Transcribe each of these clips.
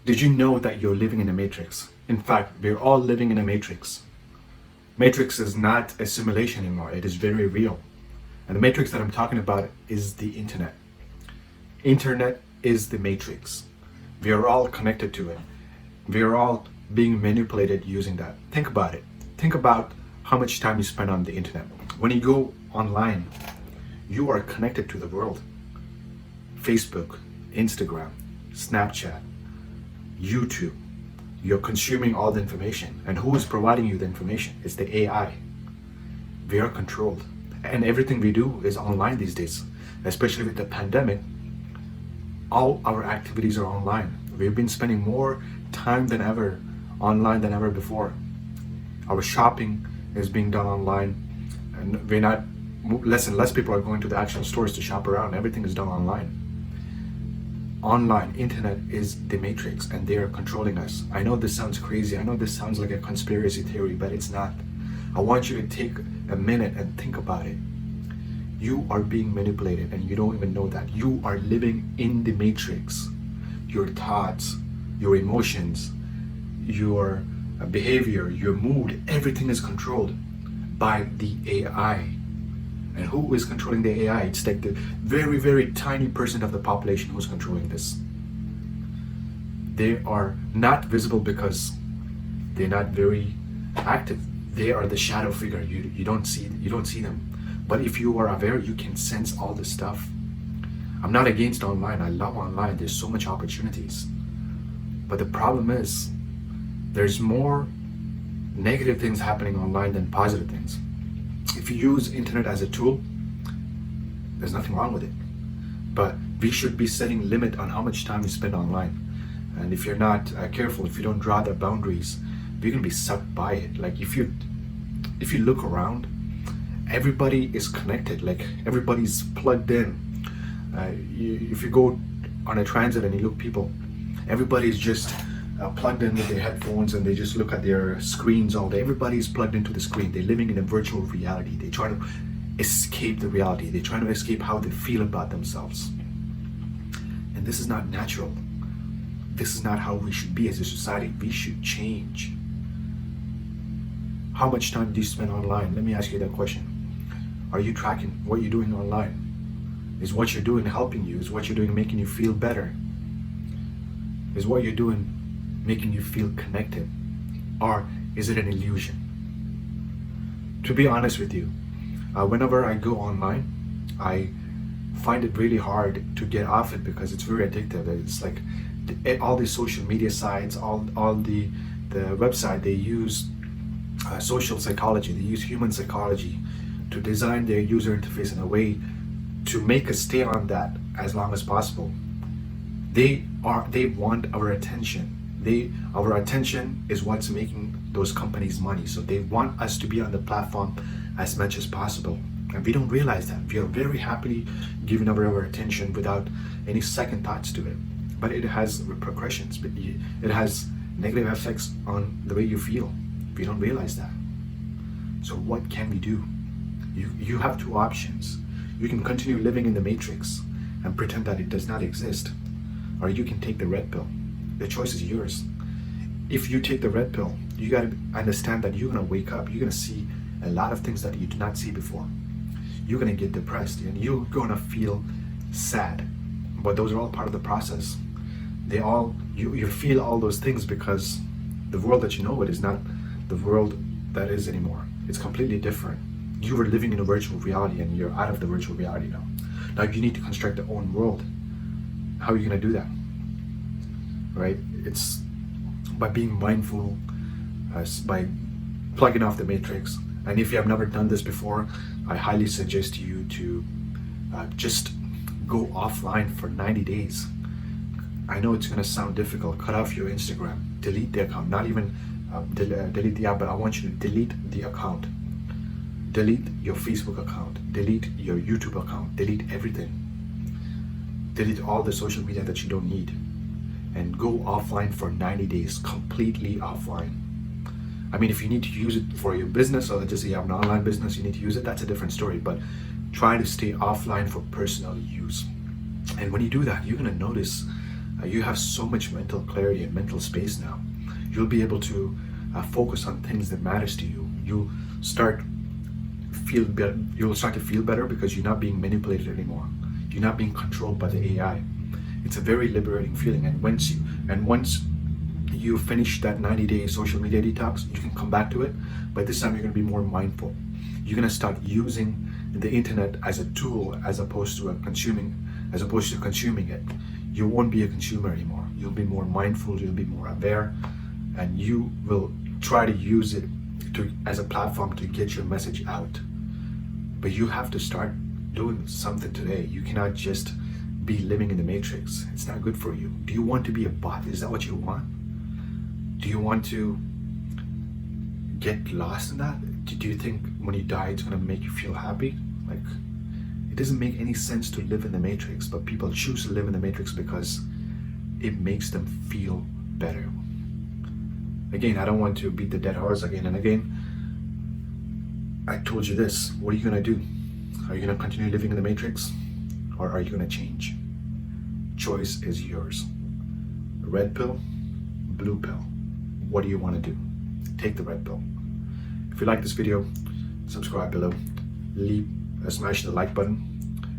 Did you know that you're living in a matrix? In fact, we're all living in a matrix. Matrix is not a simulation anymore. It is very real. And the matrix that I'm talking about is the internet. Internet is the matrix. We are all connected to it. We are all being manipulated using that. Think about it. Think about how much time you spend on the internet. When you go online, you are connected to the world. Facebook, Instagram, Snapchat, YouTube. You're consuming all the information. And who is providing you the information? It's the AI. We are controlled. And everything we do is online these days. Especially with the pandemic, all our activities are online. We've been spending more time than ever online than ever before. Our shopping is being done online, and less and less people are going to the actual stores to shop around. Everything is done online. Online, internet is the matrix, and they are controlling us. I know this sounds crazy. I know this sounds like a conspiracy theory, but it's not. I want you to take a minute and think about it. You are being manipulated and you don't even know that. You are living in the matrix. Your thoughts, your emotions, your behavior, your mood, everything is controlled by the AI. And who is controlling the AI? It's like the very, very tiny percent of the population who's controlling this. They are not visible because they're not very active. They are the shadow figure. You don't see them. But if you are aware, you can sense all this stuff. I'm not against online. I love online. There's so much opportunities. But the problem is, there's more negative things happening online than positive things. If you use internet as a tool, there's nothing wrong with it. But we should be setting limit on how much time we spend online. And if you're not careful, if you don't draw the boundaries, you're gonna be sucked by it. Like if you look around, everybody is connected. Like everybody's plugged in. If you go on a transit and you look people, everybody's just plugged in with their headphones and they just look at their screens all day. Everybody's plugged into the screen. They're living in a virtual reality. They try to escape the reality. They're trying to escape how they feel about themselves. And this is not natural. This is not how we should be as a society. We should change. How much time do you spend online? Let me ask you that question. Are you tracking what you're doing online? Is what you're doing helping you? Is what you're doing making you feel better? Is what you're doing making you feel connected? Or is it an illusion? To be honest with you, whenever I go online, I find it really hard to get off it because it's very addictive. It's like all these social media sites, all the website, they use social psychology, they use human psychology to design their user interface in a way to make us stay on that as long as possible. They want our attention. Our attention is what's making those companies money. So they want us to be on the platform as much as possible. And we don't realize that. We are very happily giving our attention without any second thoughts to it. But it has repercussions. It has negative effects on the way you feel. We don't realize that. So what can we do? You have two options. You can continue living in the matrix and pretend that it does not exist, or you can take the red pill. The choice is yours. If you take the red pill, you gotta understand that you're gonna wake up. You're gonna see a lot of things that you did not see before. You're gonna get depressed and you're gonna feel sad. But those are all part of the process. You feel all those things because the world that you know it is not the world that is anymore. It's completely different. You were living in a virtual reality and you're out of the virtual reality now. Now you need to construct your own world. How are you gonna do that? Right? It's by being mindful, by plugging off the matrix. And if you have never done this before, I highly suggest you to just go offline for 90 days. I know it's gonna sound difficult. Cut off your Instagram, delete the account, not even delete the app, but I want you to delete the account. Delete your Facebook account, delete your YouTube account, delete everything. Delete all the social media that you don't need and go offline for 90 days, completely offline. I mean, if you need to use it for your business, or let's just say you have an online business, you need to use it, that's a different story, but try to stay offline for personal use. And when you do that, you're gonna notice You have so much mental clarity and mental space now. You'll be able to focus on things that matters to you. You'll start to feel better because you're not being manipulated anymore. You're not being controlled by the AI. It's a very liberating feeling. And once you finish that 90-day social media detox, you can come back to it. But this time you're going to be more mindful. You're going to start using the internet as a tool as opposed to consuming it. You won't be a consumer anymore. You'll be more mindful, you'll be more aware, and you will try to use it as a platform to get your message out. But you have to start doing something today. You cannot just be living in the matrix. It's not good for you. Do you want to be a bot? Is that what you want? Do you want to get lost in that? Do you think when you die it's going to make you feel happy? Like, it doesn't make any sense to live in the matrix, but people choose to live in the matrix because it makes them feel better. Again, I don't want to beat the dead horse again and again. I told you this. What are you going to do? Are you going to continue living in the matrix, or are you going to change? Choice is yours. Red pill, blue pill. What do you want to do? Take the red pill. If you like this video, subscribe below. Smash the like button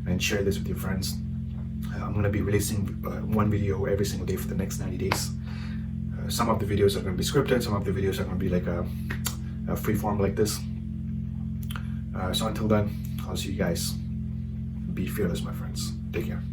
and share this with your friends. I'm going to be releasing one video every single day for the next 90 days. Some of the videos are going to be scripted, some of the videos are going to be like a free form like this. So until then, I'll see you guys. Be fearless, my friends. Take care.